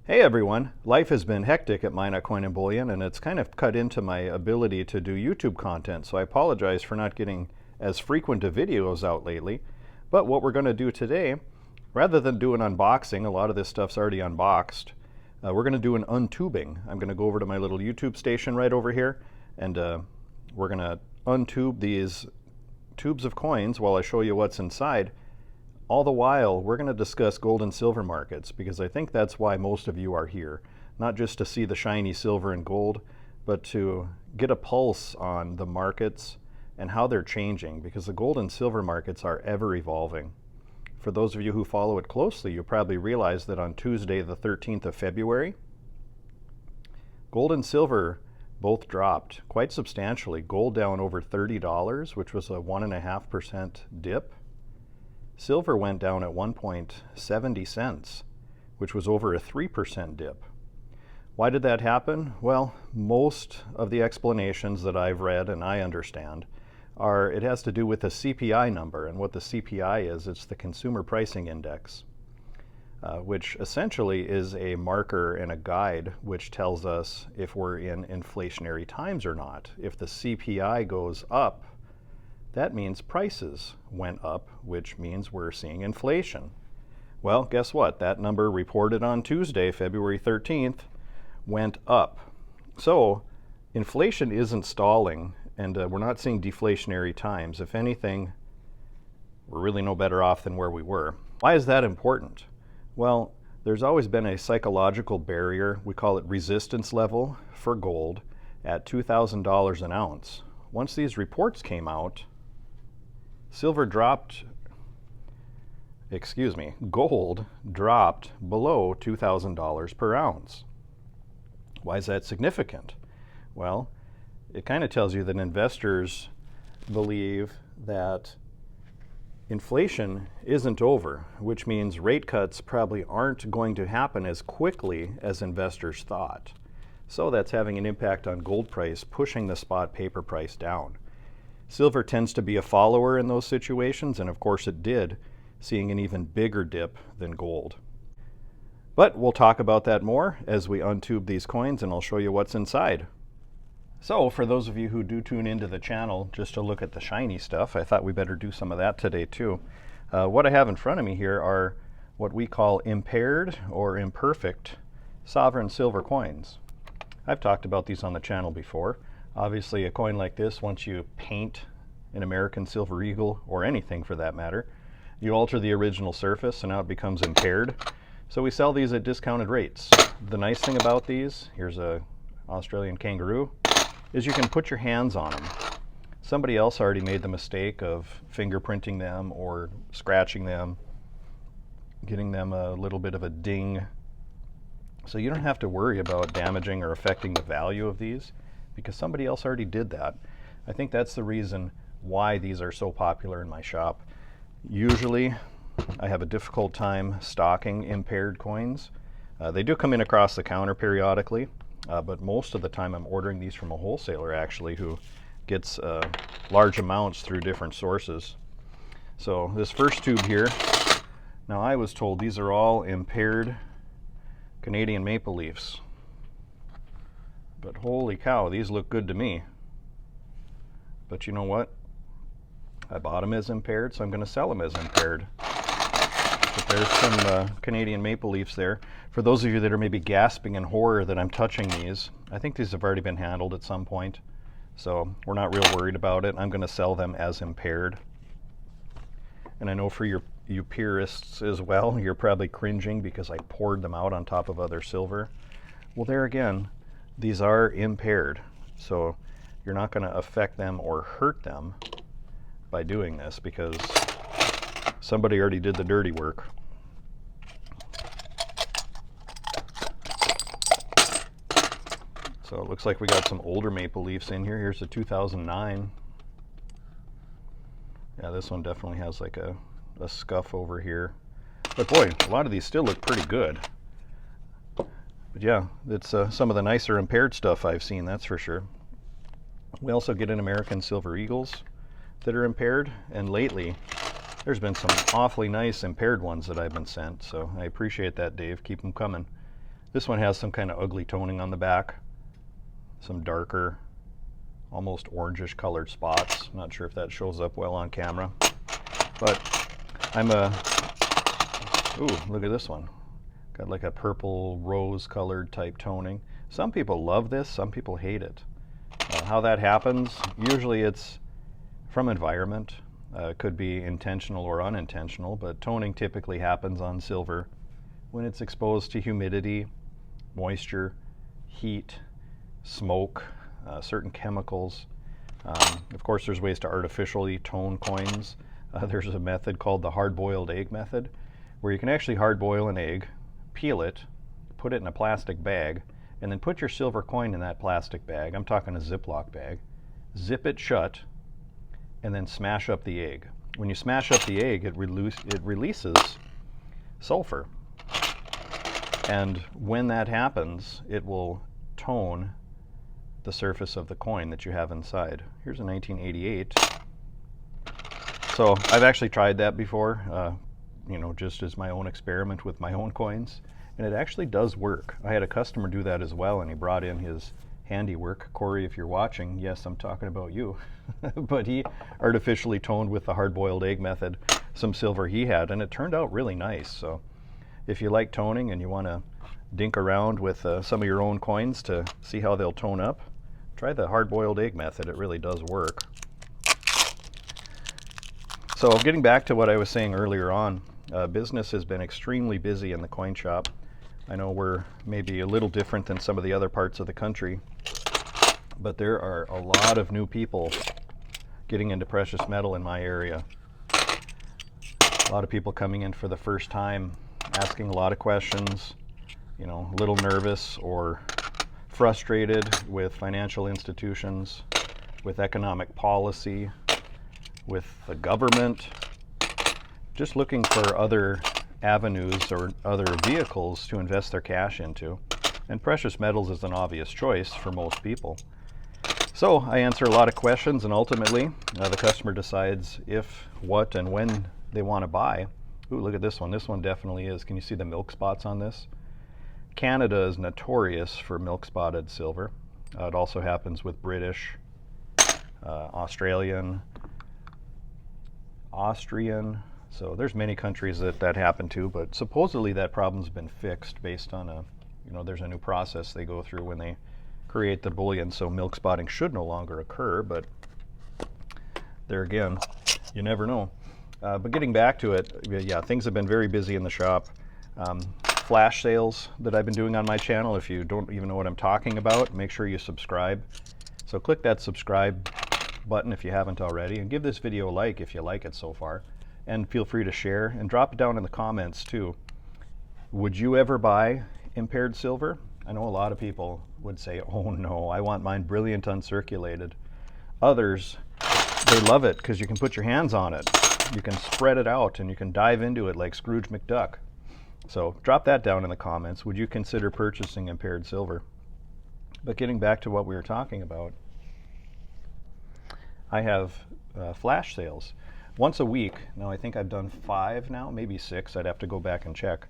Hey everyone, life has been hectic at Minotcoin and Bullion, and it's kind of cut into my ability to do YouTube content, so I apologize for not getting as frequent of videos out lately. But what we're going to do today, rather than do an unboxing, a lot of this stuff's already unboxed, we're going to do an untubing. I'm going to go over to my little YouTube station right over here, and we're going to untube these tubes of coins while I show you what's inside. All the while, we're going to discuss gold and silver markets, because I think that's why most of you are here. Not just to see the shiny silver and gold, but to get a pulse on the markets and how they're changing, because the gold and silver markets are ever evolving. For those of you who follow it closely, you'll probably realize that on Tuesday, the 13th of February, gold and silver both dropped quite substantially. Gold down over $30, which was a 1.5% dip. Silver went down at 1.70 cents, which was over a 3% dip. Why did that happen? Well, most of the explanations that I've read and I understand are it has to do with the CPI number. And what the CPI is, it's the Consumer Pricing Index, which essentially is a marker and a guide which tells us if we're in inflationary times or not. If the CPI goes up, that means prices went up, which means we're seeing inflation. Well, guess what? That number reported on Tuesday, February 13th, went up. So inflation isn't stalling, and we're not seeing deflationary times. If anything, we're really no better off than where we were. Why is that important? Well, there's always been a psychological barrier, we call it resistance level, for gold at $2,000 an ounce. Once these reports came out, gold dropped below $2,000 per ounce. Why is that significant? Well, it kind of tells you that investors believe that inflation isn't over, which means rate cuts probably aren't going to happen as quickly as investors thought. So that's having an impact on gold price, pushing the spot paper price down. Silver tends to be a follower in those situations, and of course it did, seeing an even bigger dip than gold. But we'll talk about that more as we untube these coins, and I'll show you what's inside. So for those of you who do tune into the channel just to look at the shiny stuff, I thought we better do some of that today too. What I have in front of me here are what we call impaired or imperfect sovereign silver coins. I've talked about these on the channel before. Obviously, a coin like this, once you paint an American silver eagle, or anything for that matter, you alter the original surface and now it becomes impaired. So we sell these at discounted rates. The nice thing about these, here's a Australian kangaroo, is you can put your hands on them. Somebody else already made the mistake of fingerprinting them or scratching them, getting them a little bit of a ding. So you don't have to worry about damaging or affecting the value of these, because somebody else already did that. I think that's the reason why these are so popular in my shop. Usually, I have a difficult time stocking impaired coins. They do come in across the counter periodically, but most of the time I'm ordering these from a wholesaler actually who gets large amounts through different sources. So this first tube here, now I was told these are all impaired Canadian maple leafs. But holy cow, these look good to me. But you know what? I bought them as impaired, so I'm going to sell them as impaired. But there's some Canadian maple leafs there. For those of you that are maybe gasping in horror that I'm touching these, I think these have already been handled at some point. So we're not real worried about it. I'm going to sell them as impaired. And I know for you purists as well, you're probably cringing because I poured them out on top of other silver. Well, there again, these are impaired, so you're not going to affect them or hurt them by doing this because somebody already did the dirty work. So it looks like we got some older maple leafs in here. Here's a 2009. Yeah, this one definitely has like a scuff over here. But boy, a lot of these still look pretty good. But yeah, it's some of the nicer impaired stuff I've seen, that's for sure. We also get in American silver eagles that are impaired, and lately there's been some awfully nice impaired ones that I've been sent, so I appreciate that, Dave. Keep them coming. This one has some kind of ugly toning on the back, some darker, almost orangish colored spots. Not sure if that shows up well on camera, but ooh, look at this one. Got like a purple rose colored type toning. Some people love this, some people hate it. How that happens, usually it's from environment. It could be intentional or unintentional, but toning typically happens on silver when it's exposed to humidity, moisture, heat, smoke, certain chemicals. Of course, there's ways to artificially tone coins. There's a method called the hard-boiled egg method, where you can actually hard-boil an egg, peel it, put it in a plastic bag, and then put your silver coin in that plastic bag. I'm talking a Ziploc bag. Zip it shut, and then smash up the egg. When you smash up the egg, it releases sulfur. And when that happens, it will tone the surface of the coin that you have inside. Here's a 1988. So I've actually tried that before, you know, just as my own experiment with my own coins, and it actually does work. I had a customer do that as well, and he brought in his handiwork. Corey, if you're watching, yes, I'm talking about you. But he artificially toned with the hard-boiled egg method some silver he had, and it turned out really nice. So if you like toning and you want to dink around with some of your own coins to see how they'll tone up, try the hard-boiled egg method. It really does work. So getting back to what I was saying earlier on, business has been extremely busy in the coin shop. I know we're maybe a little different than some of the other parts of the country, but there are a lot of new people getting into precious metal in my area. A lot of people coming in for the first time, asking a lot of questions, you know, a little nervous or frustrated with financial institutions, with economic policy, with the government, just looking for other avenues or other vehicles to invest their cash into. And precious metals is an obvious choice for most people. So I answer a lot of questions, and ultimately the customer decides if, what, and when they want to buy. Ooh, look at this one. This one definitely is. Can you see the milk spots on this? Canada is notorious for milk spotted silver. It also happens with British, Australian, so there's many countries that happen to, but supposedly that problem's been fixed based on there's a new process they go through when they create the bullion, so milk spotting should no longer occur, but there again, you never know. But getting back to it, yeah, things have been very busy in the shop. Flash sales that I've been doing on my channel. If you don't even know what I'm talking about, make sure you subscribe. So click that subscribe button if you haven't already, and give this video a like if you like it so far, and feel free to share and drop it down in the comments too. Would you ever buy impaired silver? I know a lot of people would say, oh no, I want mine brilliant uncirculated. Others, they love it because you can put your hands on it, you can spread it out, and you can dive into it like Scrooge McDuck. So drop that down in the comments. Would you consider purchasing impaired silver? But getting back to what we were talking about, I have flash sales once a week. Now I think I've done 5 now, maybe 6. I'd have to go back and check.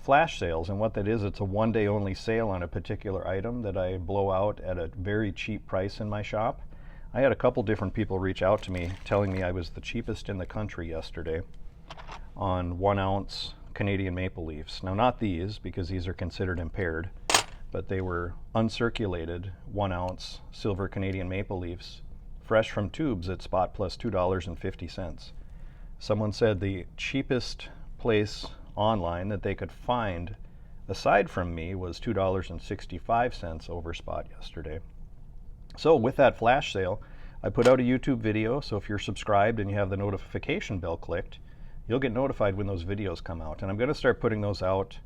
Flash sales, and what that is, it's a one-day only sale on a particular item that I blow out at a very cheap price in my shop. I had a couple different people reach out to me telling me I was the cheapest in the country yesterday on 1 ounce Canadian maple leafs. Now not these, because these are considered impaired, but they were uncirculated 1 ounce silver Canadian maple leafs, fresh from tubes at spot plus $2.50. Someone said the cheapest place online that they could find aside from me was $2.65 over spot yesterday. So with that flash sale, I put out a YouTube video, so if you're subscribed and you have the notification bell clicked, you'll get notified when those videos come out. And I'm going to start putting those out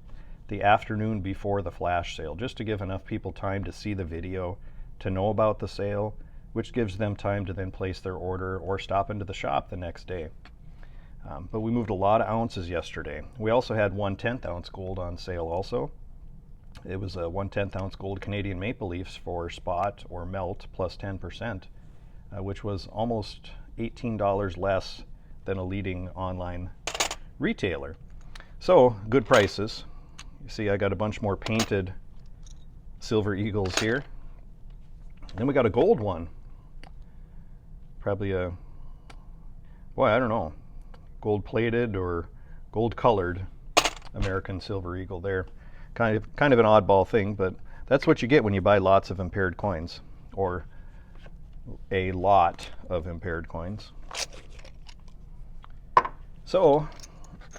the afternoon before the flash sale, just to give enough people time to see the video, to know about the sale, which gives them time to then place their order or stop into the shop the next day. But we moved a lot of ounces yesterday. We also had 1/10 ounce gold on sale also. It was a 1/10 ounce gold Canadian maple leafs for spot or melt plus 10%, which was almost $18 less than a leading online retailer. So good prices. You see I got a bunch more painted silver eagles here. Then we got a gold one. Probably a, boy, I don't know, gold plated or gold colored American silver eagle there. Kind of an oddball thing, but that's what you get when you buy lots of impaired coins, or a lot of impaired coins. So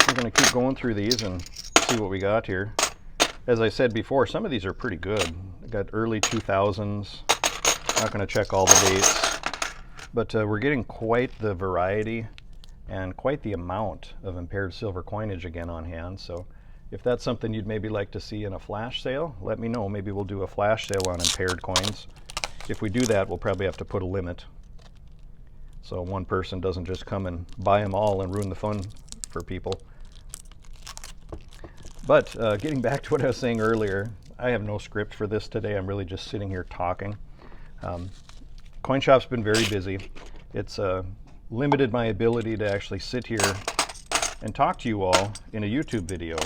we're going to keep going through these and see what we got here. As I said before, some of these are pretty good. I got early 2000s. Not going to check all the dates, but we're getting quite the variety and quite the amount of impaired silver coinage again on hand. So if that's something you'd maybe like to see in a flash sale, let me know. Maybe we'll do a flash sale on impaired coins. If we do that, we'll probably have to put a limit, so one person doesn't just come and buy them all and ruin the fun for people. But getting back to what I was saying earlier, I have no script for this today. I'm really just sitting here talking. CoinShop's been very busy. It's limited my ability to actually sit here and talk to you all in a YouTube video,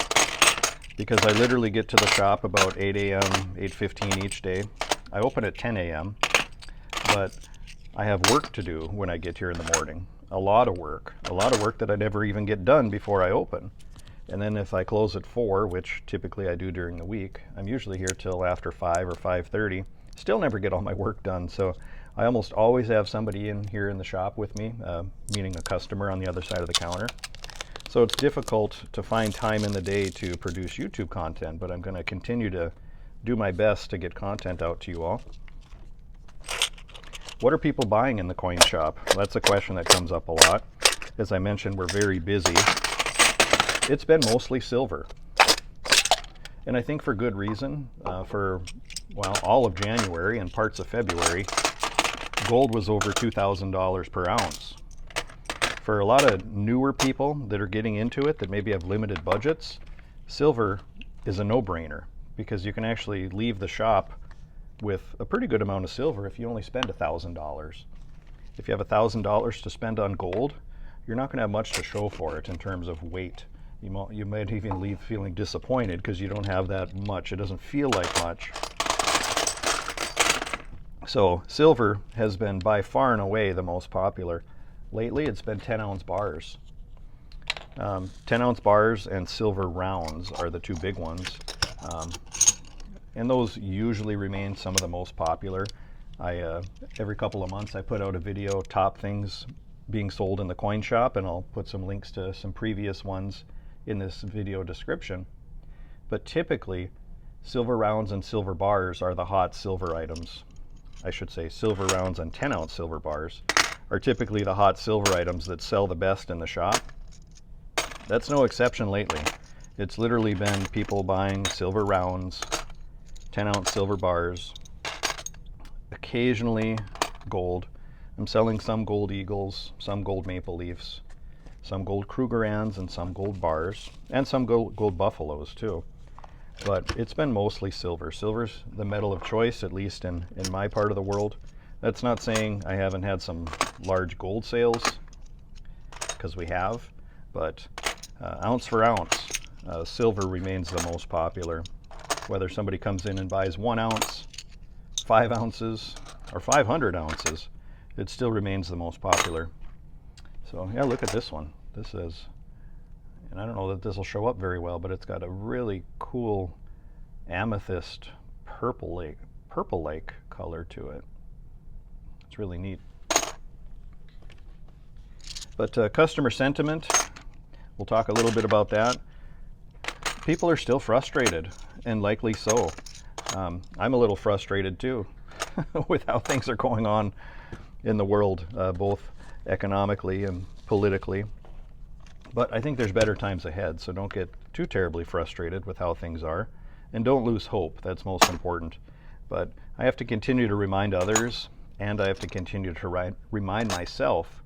because I literally get to the shop about 8 a.m., 8:15 each day. I open at 10 a.m., but I have work to do when I get here in the morning. A lot of work that I never even get done before I open. And then if I close at 4, which typically I do during the week, I'm usually here till after 5 or 5:30. Still never get all my work done, so I almost always have somebody in here in the shop with me, meaning a customer on the other side of the counter. So it's difficult to find time in the day to produce YouTube content, but I'm going to continue to do my best to get content out to you all. What are people buying in the coin shop? Well, that's a question that comes up a lot. As I mentioned, we're very busy. It's been mostly silver, and I think for good reason. For all of January and parts of February, gold was over $2,000 per ounce. For a lot of newer people that are getting into it, that maybe have limited budgets, silver is a no-brainer, because you can actually leave the shop with a pretty good amount of silver if you only spend $1,000. If you have $1,000 to spend on gold, you're not going to have much to show for it in terms of weight. You might even leave feeling disappointed because you don't have that much. It doesn't feel like much. So silver has been by far and away the most popular. Lately it's been 10-ounce bars. 10-ounce bars and silver rounds are the two big ones. And those usually remain some of the most popular. Every couple of months I put out a video, top things being sold in the coin shop, and I'll put some links to some previous ones in this video description. But typically, silver rounds and silver bars are the hot silver items. I should say silver rounds and 10-ounce silver bars are typically the hot silver items that sell the best in the shop. That's no exception lately. It's literally been people buying silver rounds, 10-ounce silver bars, occasionally gold. I'm selling some gold eagles, some gold maple leafs, some gold Krugerrands, and some gold bars, and some gold buffaloes too. But it's been mostly silver. Silver's the metal of choice, at least in my part of the world. That's not saying I haven't had some large gold sales, because we have, but ounce for ounce, silver remains the most popular. Whether somebody comes in and buys 1 ounce, 5 ounces, or 500 ounces, it still remains the most popular. So yeah, look at this one. This is, and I don't know that this will show up very well, but it's got a really cool amethyst purple-like color to it. It's really neat. But customer sentiment, we'll talk a little bit about that. People are still frustrated, and likely so. I'm a little frustrated too with how things are going on in the world, both economically and politically. But I think there's better times ahead, so don't get too terribly frustrated with how things are, and don't lose hope. That's most important. But I have to continue to remind others, and I have to continue to remind myself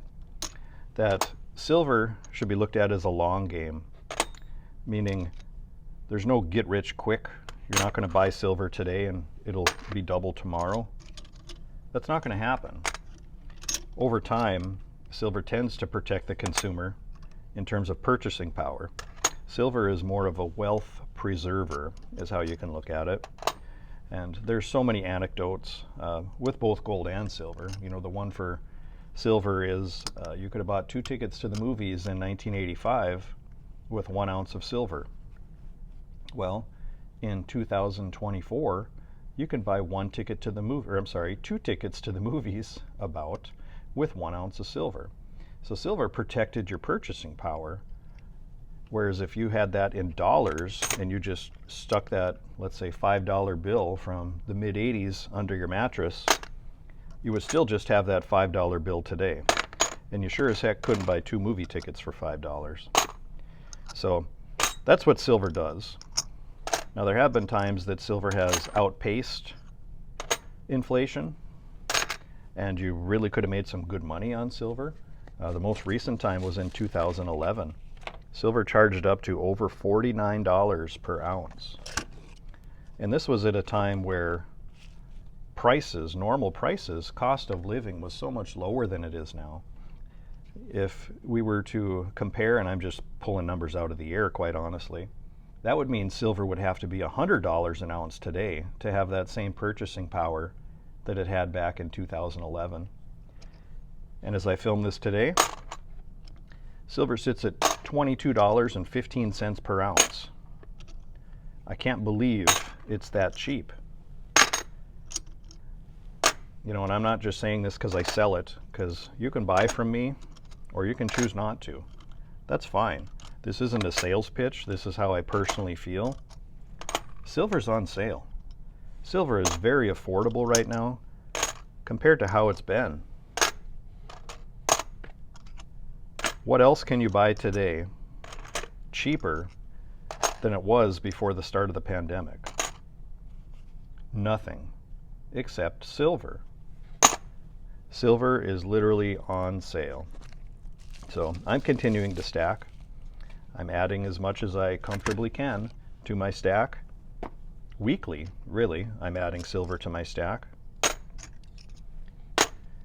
that silver should be looked at as a long game, meaning there's no get rich quick. You're not going to buy silver today and it'll be double tomorrow. That's not going to happen. Over time, silver tends to protect the consumer in terms of purchasing power. Silver is more of a wealth preserver, is how you can look at it. And there's so many anecdotes with both gold and silver. You know, the one for silver is you could have bought 2 tickets to the movies in 1985 with 1 ounce of silver. Well, in 2024, you can buy 1 ticket to the movie, or I'm sorry, 2 tickets to the movies about with 1 ounce of silver. So silver protected your purchasing power, whereas if you had that in dollars and you just stuck that, let's say, $5 bill from the mid-'80s under your mattress, you would still just have that $5 bill today. And you sure as heck couldn't buy 2 movie tickets for $5. So that's what silver does. Now, there have been times that silver has outpaced inflation, and you really could have made some good money on silver. The most recent time was in 2011. Silver charged up to over $49 per ounce. And this was at a time where prices, normal prices, cost of living was so much lower than it is now. If we were to compare, and I'm just pulling numbers out of the air quite honestly, that would mean silver would have to be $100 an ounce today to have that same purchasing power that it had back in 2011. And as I film this today, silver sits at $22.15 per ounce. I can't believe it's that cheap. You know, and I'm not just saying this because I sell it, because you can buy from me or you can choose not to. That's fine. This isn't a sales pitch. This is how I personally feel. Silver's on sale. Silver is very affordable right now compared to how it's been. What else can you buy today cheaper than it was before the start of the pandemic? Nothing except silver. Silver is literally on sale. So I'm continuing to stack. I'm adding as much as I comfortably can to my stack. Weekly, really, I'm adding silver to my stack,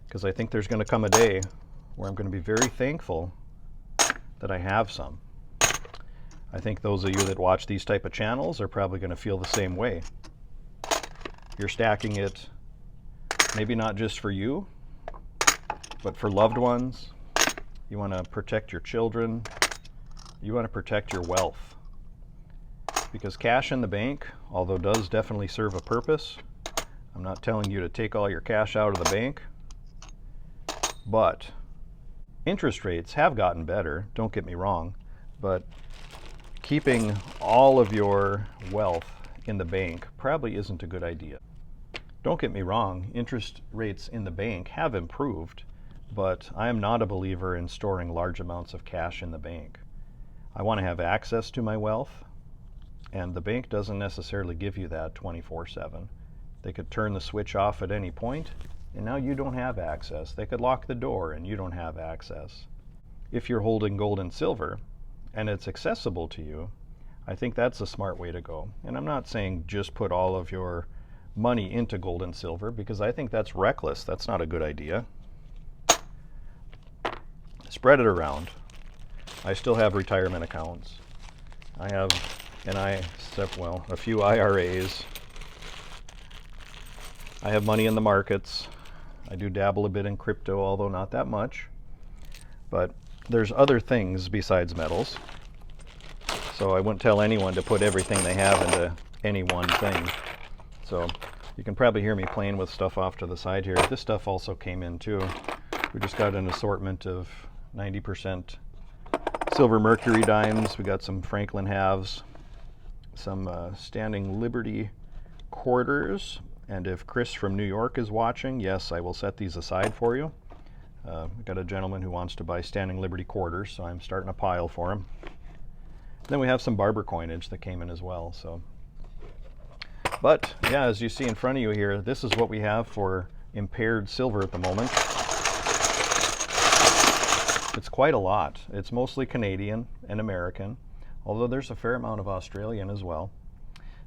because I think there's going to come a day where I'm going to be very thankful that I have some. I think those of you that watch these type of channels are probably going to feel the same way. You're stacking it maybe not just for you, but for loved ones. You want to protect your children. You want to protect your wealth. Because cash in the bank, although does definitely serve a purpose, I'm not telling you to take all your cash out of the bank, but interest rates have gotten better, don't get me wrong, but keeping all of your wealth in the bank probably isn't a good idea. Don't get me wrong, interest rates in the bank have improved, but I am not a believer in storing large amounts of cash in the bank. I want to have access to my wealth, and the bank doesn't necessarily give you that 24/7. They could turn the switch off at any point, and now you don't have access. They could lock the door and you don't have access. If you're holding gold and silver, and it's accessible to you, I think that's a smart way to go. And I'm not saying just put all of your money into gold and silver, because I think that's reckless. That's not a good idea. Spread it around. I still have retirement accounts. I have a few IRAs. I have money in the markets. I do dabble a bit in crypto, although not that much. But there's other things besides metals. So I wouldn't tell anyone to put everything they have into any one thing. So you can probably hear me playing with stuff off to the side here. This stuff also came in too. We just got an assortment of 90% silver mercury dimes. We got some Franklin halves, some Standing Liberty quarters, and if Chris from New York is watching, yes, I will set these aside for you. We've got a gentleman who wants to buy Standing Liberty quarters, so I'm starting a pile for him. Then we have some barber coinage that came in as well. So, but yeah, as you see in front of you here, this is what we have for impaired silver at the moment. It's quite a lot. It's mostly Canadian and American, although there's a fair amount of Australian as well.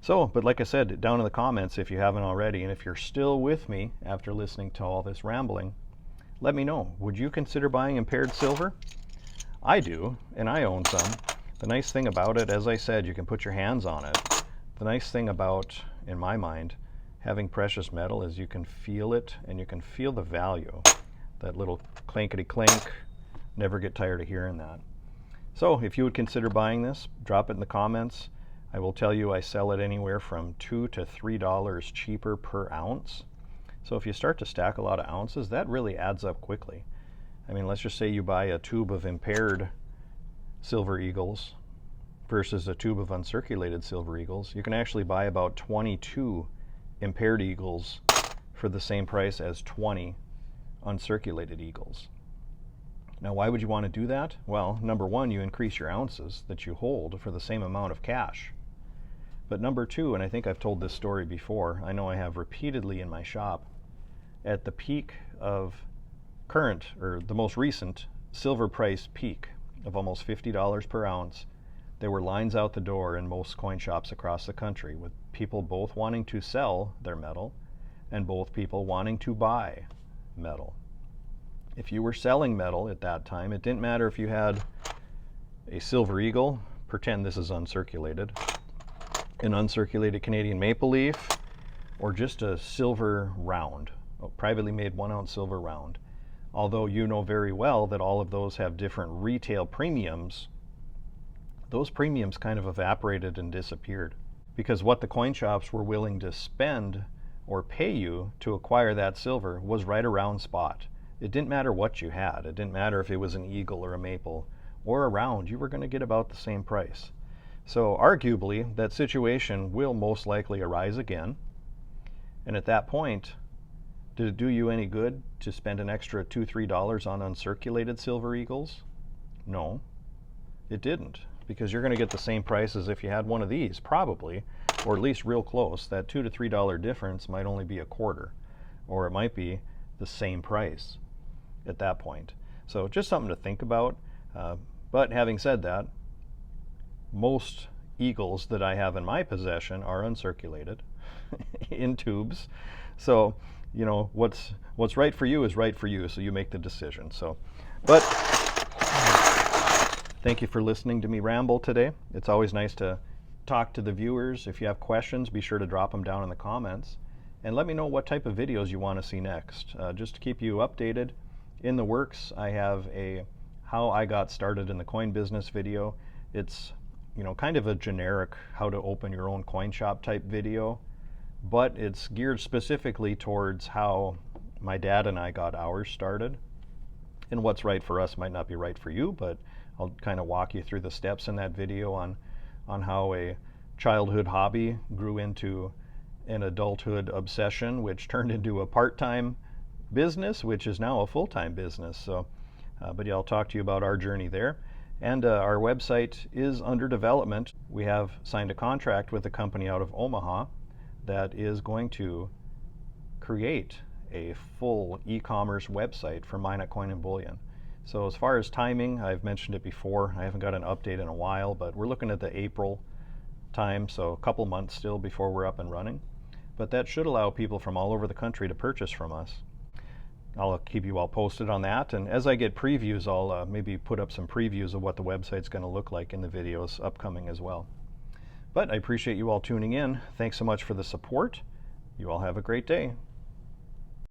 So, but like I said, down in the comments, if you haven't already, and if you're still with me after listening to all this rambling, let me know. Would you consider buying impaired silver? I do, and I own some. The nice thing about it, as I said, you can put your hands on it. The nice thing about, in my mind, having precious metal is you can feel it, and you can feel the value. That little clankety clink, never get tired of hearing that. So if you would consider buying this, drop it in the comments. I will tell you I sell it anywhere from $2 to $3 cheaper per ounce. So if you start to stack a lot of ounces, that really adds up quickly. I mean, let's just say you buy a tube of Impaired Silver Eagles versus a tube of uncirculated Silver Eagles. You can actually buy about 22 Impaired Eagles for the same price as 20 uncirculated Eagles. Now, why would you want to do that? Well, number one, you increase your ounces that you hold for the same amount of cash. But number two, and I think I've told this story before, I know I have repeatedly in my shop, at the peak of current, or the most recent silver price peak of almost $50 per ounce, there were lines out the door in most coin shops across the country with people both wanting to sell their metal and both people wanting to buy metal. If you were selling metal at that time, it didn't matter if you had a Silver Eagle, pretend this is uncirculated, an uncirculated Canadian maple leaf, or just a silver round, a privately made 1 ounce silver round. Although you know very well that all of those have different retail premiums, those premiums kind of evaporated and disappeared because what the coin shops were willing to spend or pay you to acquire that silver was right around spot. It didn't matter what you had. It didn't matter if it was an eagle or a maple or a round. You were going to get about the same price. So arguably, that situation will most likely arise again. And at that point, did it do you any good to spend an extra $2, $3 on uncirculated Silver Eagles? No, it didn't, because you're going to get the same price as if you had one of these, probably, or at least real close. That $2 to $3 difference might only be a quarter, or it might be the same price at that point. So just something to think about. But having said that, most Eagles that I have in my possession are uncirculated in tubes. So, you know, what's right for you is right for you, so you make the decision. So, but thank you for listening to me ramble today. It's always nice to talk to the viewers. If you have questions, be sure to drop them down in the comments. And let me know what type of videos you want to see next. Just to keep you updated, in the works, I have a how I got started in the coin business video. It's, you know, kind of a generic how to open your own coin shop type video, but it's geared specifically towards how my dad and I got ours started. And what's right for us might not be right for you, but I'll kind of walk you through the steps in that video on how a childhood hobby grew into an adulthood obsession, which turned into a part-time business, which is now a full-time business. So, but yeah, I'll talk to you about our journey there. And our website is under development. We have signed a contract with a company out of Omaha that is going to create a full e-commerce website for Minotcoin and Bullion. So as far as timing, I've mentioned it before. I haven't got an update in a while, but we're looking at the April time, so a couple months still before we're up and running. But that should allow people from all over the country to purchase from us. I'll keep you all posted on that, and as I get previews, I'll maybe put up some previews of what the website's going to look like in the videos upcoming as well. But I appreciate you all tuning in. Thanks so much for the support. You all have a great day.